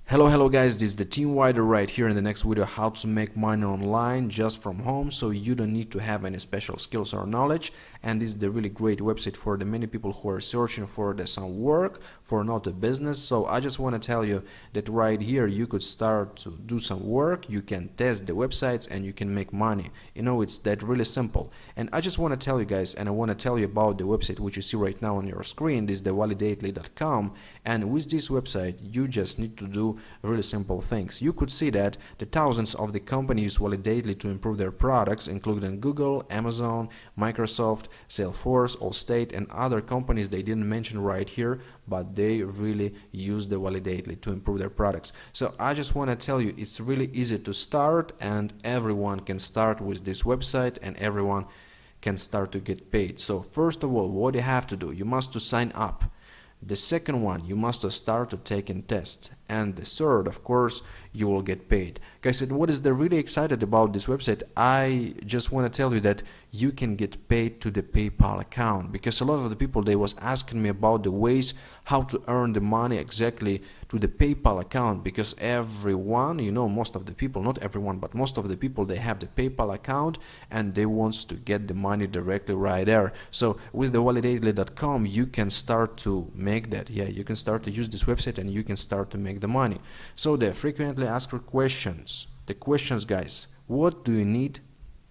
Hello guys, this is the Team Wider right here in the next video, how to make money online just from home, so you don't need to have any special skills or knowledge. And this is the really great website for the many people who are searching for some work, for not a business. So I just want to tell you that right here you could start to do some work, you can test the websites and you can make money. You know, it's that really simple. And I just want to tell you guys, and I want to tell you about the website which you see right now on your screen. This is the validately.com, and with this website you just need to do really simple things. You could see that the thousands of the companies Validately to improve their products, including Google, Amazon, Microsoft, Salesforce, Allstate, and other companies they didn't mention right here, but they really use the Validately to improve their products. So I just want to tell you, it's really easy to start, and everyone can start with this website, and everyone can start to get paid. So first of all, what you have to do, you must to sign up. The second one, you must start to taking tests, and the third, of course, you will get paid. Guys, and what is the really excited about this website, I just want to tell you that you can get paid to the PayPal account, because a lot of the people, they was asking me about the ways how to earn the money exactly to the PayPal account, because everyone, you know, most of the people, not everyone, but most of the people, they have the PayPal account and they wants to get the money directly right there. So with the validately.com you can start to make that. Yeah, you can start to use this website and you can start to make the money. So the frequently asked questions, the questions, guys, what do you need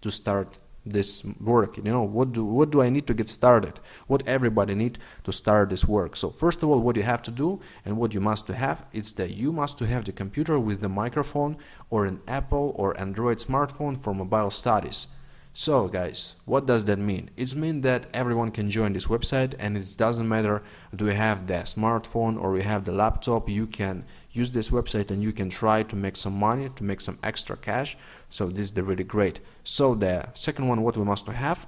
to start this work? You know, what do I need to get started? What everybody need to start this work? So first of all, what you have to do and what you must to have, it's that you must to have the computer with the microphone or an Apple or Android smartphone for mobile studies. So guys, what does that mean? It means that everyone can join this website, and it doesn't matter do you have the smartphone or you have the laptop, you can use this website and you can try to make some money, to make some extra cash. So this is the really great. So the second one, what we must have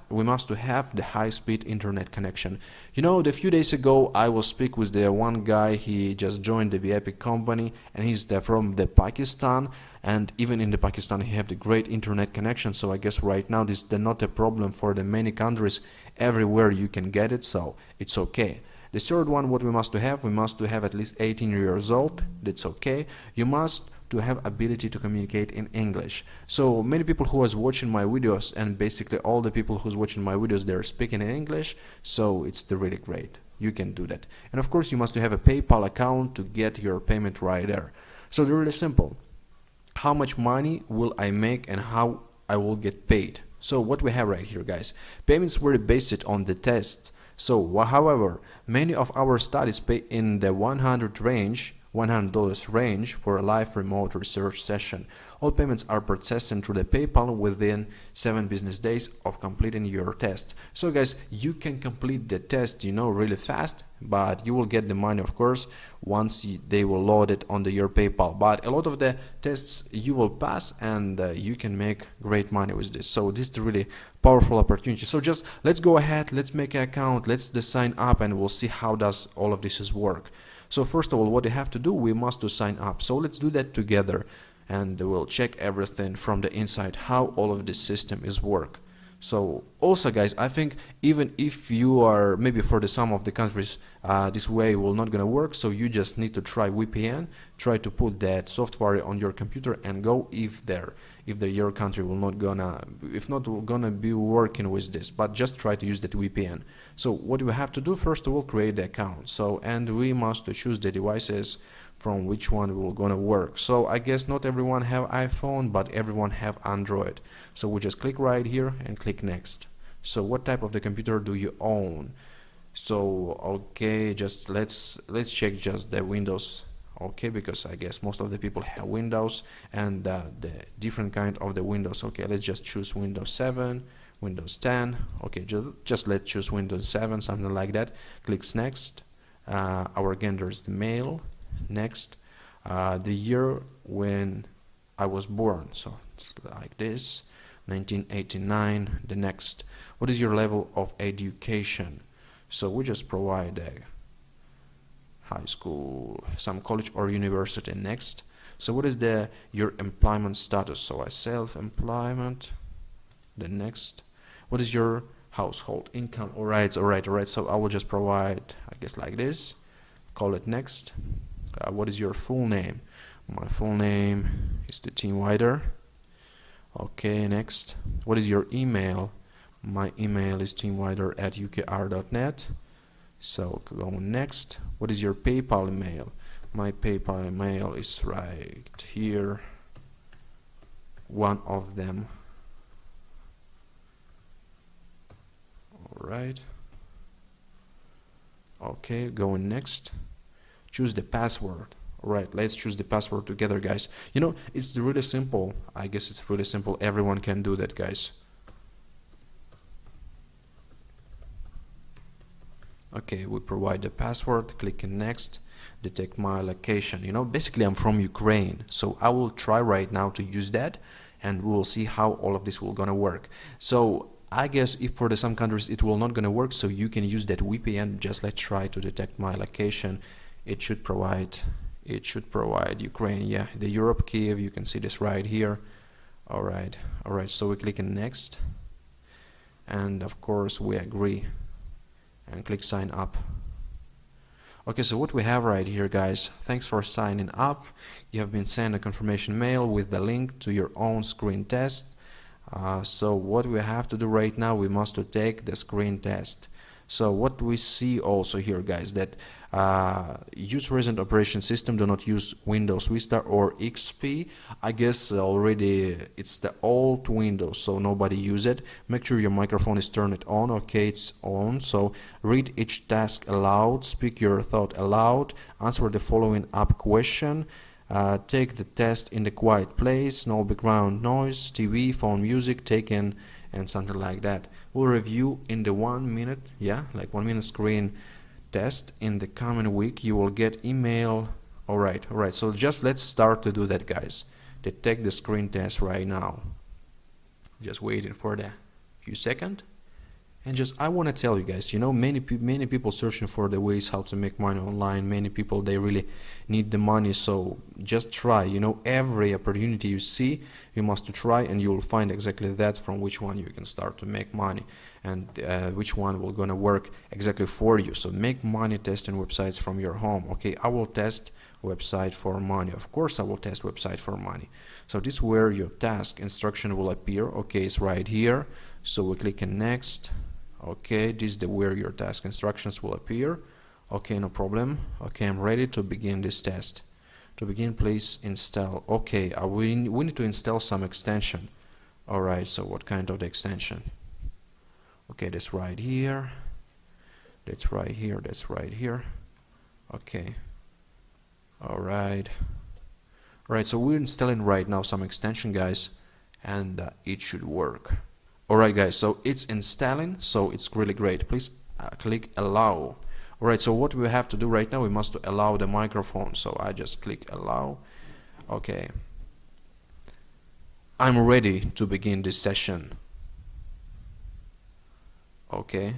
the high-speed internet connection. You know, a few days ago I was speak with the one guy, he just joined the VIP company and he's from the Pakistan, and even in the Pakistan he have the great internet connection. So I guess right now this is not a problem for the many countries, everywhere you can get it, so it's okay. The third one, what we must have at least 18 years old. That's okay. You must to have ability to communicate in English. So many people who was watching my videos, and basically all the people who's watching my videos, they're speaking in English, so it's really great. You can do that. And of course you must have a PayPal account to get your payment right there. So they're really simple. How much money will I make and how I will get paid? So what we have right here, guys, payments were based on the tests. So however, many of our studies pay in the $100 range for a live remote research session. All payments are processed through the PayPal within 7 business days of completing your test. So guys, you can complete the test, you know, really fast, but you will get the money, of course, once they will load it on your PayPal. But a lot of the tests you will pass, and you can make great money with this. So this is a really powerful opportunity. So just let's go ahead, let's make an account, let's sign up, and we'll see how does all of this work. So first of all, what you have to do, we must to sign up. So let's do that together, and we'll check everything from the inside, how all of this system is work. So also guys, I think even if you are maybe for some of the countries this way will not gonna work, so you just need to try VPN, try to put that software on your computer and go if your country will not gonna be working with this, but just try to use that VPN. So what we have to do, first of all, create the account. So and we must choose the devices from which one will gonna work. So I guess not everyone have iPhone, but everyone have Android. So we just click right here and click next. So what type of the computer do you own? So okay, just let's check just the Windows. Okay, because I guess most of the people have Windows, and the different kind of the Windows. Okay, let's just choose Windows 7, Windows 10. Okay, just let's choose Windows 7, something like that. Clicks next. Our gender is the male. Next, the year when I was born, so it's like this, 1989. The next, what is your level of education? So we just provide a high school, some college or university. Next, so what is your employment status? So I self-employment. The next, what is your household income? All right. So I will just provide, I guess, like this, call it next. What is your full name? My full name is the team leader. Okay, next. What is your email? My email is teamleader@ukr.net. So go next. What is your PayPal email? My PayPal email is right here. One of them. Alright. Okay, going next. Choose the password. Alright, let's choose the password together, guys. You know, it's really simple. I guess it's really simple. Everyone can do that, guys. Okay, we provide the password, click next, detect my location. You know, basically I'm from Ukraine, so I will try right now to use that, and we will see how all of this will gonna work. So I guess if for some countries it will not gonna work, so you can use that VPN. Just let's try to detect my location. It should provide Ukraine. Yeah, the Europe Kiev, you can see this right here. Alright, so we click on next, and of course we agree and click sign up. Okay, so what we have right here, guys, thanks for signing up. You have been sent a confirmation mail with the link to your own screen test. So what we have to do right now, we must to take the screen test. So what we see also here, guys, that use recent operation system, do not use Windows Vista or XP. I guess already it's the old Windows, so nobody use it. Make sure your microphone is turned on. Okay, it's on. So read each task aloud, speak your thought aloud, answer the following up question. Take the test in the quiet place, no background noise, TV, phone music taken, and something like that. We'll review in the 1 minute, like 1 minute screen test. In the coming week you will get email. Alright, so just let's start to do that, guys. Detect the screen test right now. Just waiting for the few seconds. And just I want to tell you guys, you know, many people searching for the ways how to make money online. Many people, they really need the money, so just try. You know, every opportunity you see, you must try, and you will find exactly that from which one you can start to make money, and which one will gonna work exactly for you. So make money testing websites from your home. Okay, I will test website for money. Of course I will test website for money. So this is where your task instruction will appear. Okay, it's right here. So we click on next. Okay, this is where your task instructions will appear. Okay, no problem. Okay, I'm ready to begin this test. To begin, please install. Okay, we need to install some extension. Alright, so what kind of the extension? Okay, that's right here. That's right here. That's right here. Okay. Alright, so we're installing right now some extension, guys, and it should work. Alright, guys, so it's installing, so it's really great. Please click allow. Alright, so what we have to do right now, we must allow the microphone. So I just click allow. Okay, I'm ready to begin this session. Okay,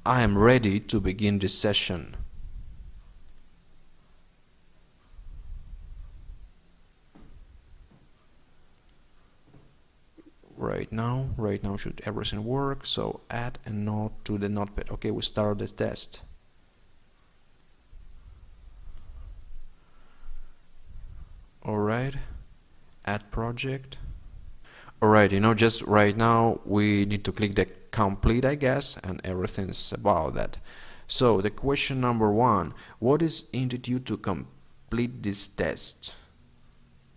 I am ready to begin this session. Right now should everything work. So add a note to the notepad. Okay, we start the test. Alright, add project. Alright, you know, just right now we need to click the complete, I guess, and everything's about that. So the question number 1, what is needed you to complete this test?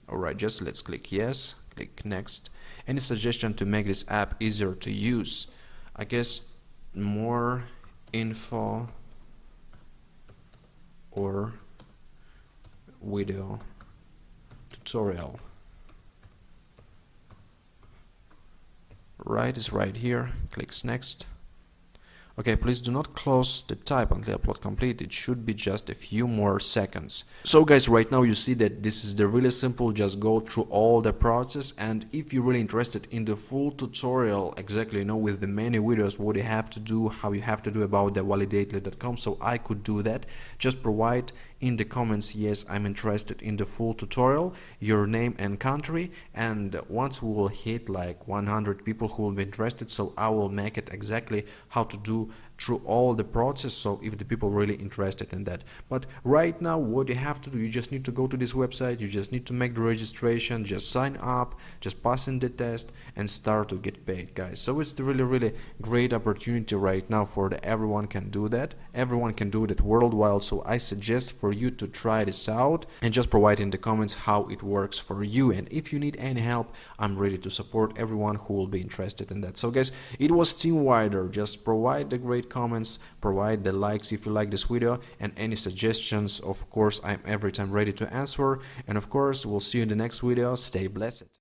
Alright, just let's click yes, click next. Any suggestion to make this app easier to use? I guess more info or video tutorial. Right, is right here. Clicks next. Okay, please do not close the type until upload complete. It should be just a few more seconds. So guys, right now you see that this is the really simple. Just go through all the process, and if you're really interested in the full tutorial, exactly, you know, with the many videos, what you have to do, how you have to do about the validately.com, so I could do that. Just provide in the comments, yes, I'm interested in the full tutorial, your name and country, and once we will hit like 100 people who will be interested, so I will make it exactly how to do through all the process, so if the people really interested in that. But right now what you have to do, you just need to go to this website, you just need to make the registration, just sign up, just pass in the test and start to get paid, guys. So it's the really great opportunity right now for everyone can do that, everyone can do that worldwide. So I suggest for you to try this out and just provide in the comments how it works for you, and if you need any help, I'm ready to support everyone who will be interested in that. So guys, it was Team Wider. Just provide the great comments, provide the likes if you like this video, and any suggestions, of course I'm every time ready to answer. And of course we'll see you in the next video. Stay blessed.